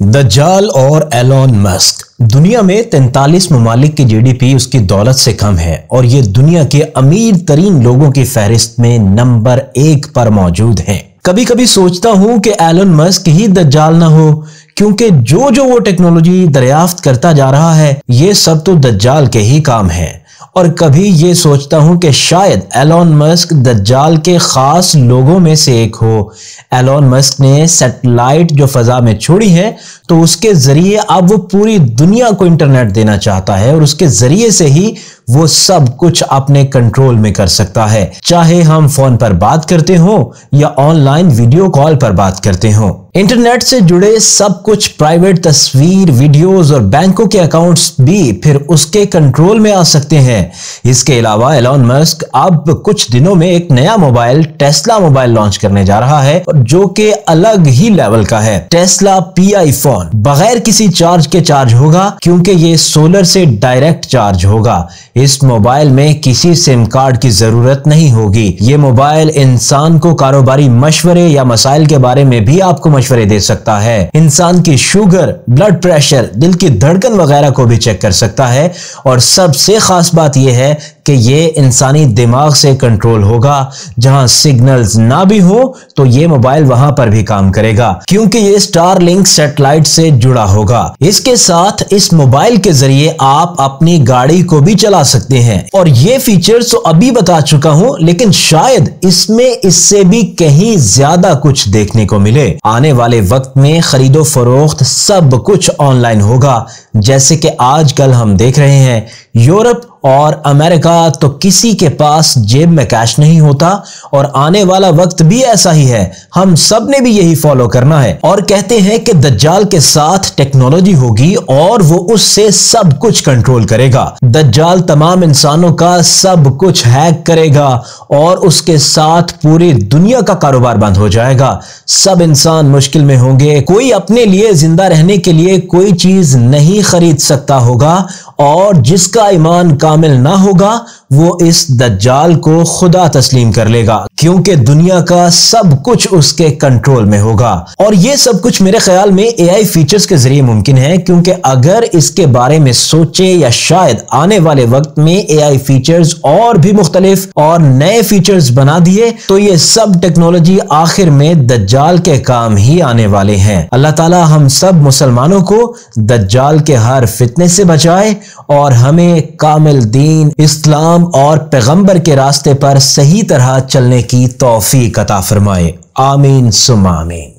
دجال اور Elon Musk دنیا میں 43 ممالک کی جی ڈی پی اس کی دولت سے کم ہے اور یہ دنیا کے امیر ترین لوگوں کی فہرست میں نمبر 1 پر موجود ہیں۔ کبھی کبھی سوچتا ہوں کہ ایلون مسک ہی دجال نہ ہو، کیونکہ جو وہ ٹیکنالوجی دریافت کرتا جا رہا ہے یہ سب تو دجال کے ہی کام ہے۔ اور کبھی یہ سوچتا ہوں کہ شاید ایلون مسک دجال کے خاص لوگوں میں سے ایک ہو۔ ایلون مسک نے سیٹلائٹ جو فضا میں چھوڑی ہے تو اس کے ذریعے اب وہ پوری دنیا کو انٹرنیٹ دینا چاہتا ہے اور اس کے ذریعے سے ہی وہ سب کچھ اپنے کنٹرول میں کر سکتا ہے، چاہے ہم فون پر بات کرتے ہوں یا آن لائن ویڈیو کال پر بات کرتے ہوں۔ انٹرنیٹ سے جڑے سب کچھ پرائیویٹ تصویر، ویڈیوز اور بینکوں کے اکاؤنٹس بھی پھر اس کے کنٹرول میں آ سکتے ہیں۔ اس کے علاوہ ایلون مسک اب کچھ دنوں میں ایک نیا موبائل ٹیسلا موبائل لانچ کرنے جا رہا ہے جو کہ الگ ہی لیول کا ہے۔ ٹیسلا پی آئی فون بغیر کسی چارج کے چارج ہوگا کیونکہ یہ سولر سے ڈائریکٹ چارج ہوگا۔ اس موبائل میں کسی سم کارڈ کی ضرورت نہیں ہوگی۔ یہ موبائل انسان کو کاروباری مشورے یا مسائل کے بارے میں بھی آپ کو مشورے دے سکتا ہے۔ انسان کی شوگر، بلڈ پریشر، دل کی دھڑکن وغیرہ کو بھی چیک کر سکتا ہے، اور سب سے خاص بات یہ ہے کہ یہ انسانی دماغ سے کنٹرول ہوگا۔ جہاں سگنلز نہ بھی ہو تو یہ موبائل وہاں پر بھی کام کرے گا کیونکہ یہ اسٹار لنک سیٹلائٹ سے جڑا ہوگا۔ اس کے ساتھ اس موبائل کے ذریعے آپ اپنی گاڑی کو بھی چلا سکتے ہیں، اور یہ فیچرز تو ابھی بتا چکا ہوں لیکن شاید اس میں اس سے بھی کہیں زیادہ کچھ دیکھنے کو ملے۔ آنے والے وقت میں خرید و فروخت سب کچھ آن لائن ہوگا، جیسے کہ آج کل ہم دیکھ رہے ہیں۔ یورپ اور امریکہ تو کسی کے پاس جیب میں کیش نہیں ہوتا، اور آنے والا وقت بھی ایسا ہی ہے۔ ہم سب نے بھی یہی فالو کرنا ہے، اور کہتے ہیں کہ دجال کے ساتھ ٹیکنالوجی ہوگی اور وہ اس سے سب کچھ کنٹرول کرے گا۔ دجال تمام انسانوں کا سب کچھ ہیک کرے گا اور اس کے ساتھ پوری دنیا کا کاروبار بند ہو جائے گا۔ سب انسان مشکل میں ہوں گے، کوئی اپنے لیے زندہ رہنے کے لیے کوئی چیز نہیں خرید سکتا ہوگا، اور جس کا ایمان کامل نہ ہوگا وہ اس دجال کو خدا تسلیم کر لے گا، کیونکہ دنیا کا سب کچھ اس کے کنٹرول میں ہوگا۔ اور یہ سب کچھ میرے خیال میں اے آئی فیچرز کے ذریعے ممکن ہے، کیونکہ اگر اس کے بارے میں سوچے یا شاید آنے والے وقت میں اے آئی فیچرز اور بھی مختلف اور نئے فیچرز بنا دیے تو یہ سب ٹیکنالوجی آخر میں دجال کے کام ہی آنے والے ہیں۔ اللہ تعالی ہم سب مسلمانوں کو دجال کے ہر فتنے سے بچائے اور ہمیں کامل دین اسلام اور پیغمبر کے راستے پر صحیح طرح چلنے کی توفیق عطا فرمائے۔ آمین ثم آمین۔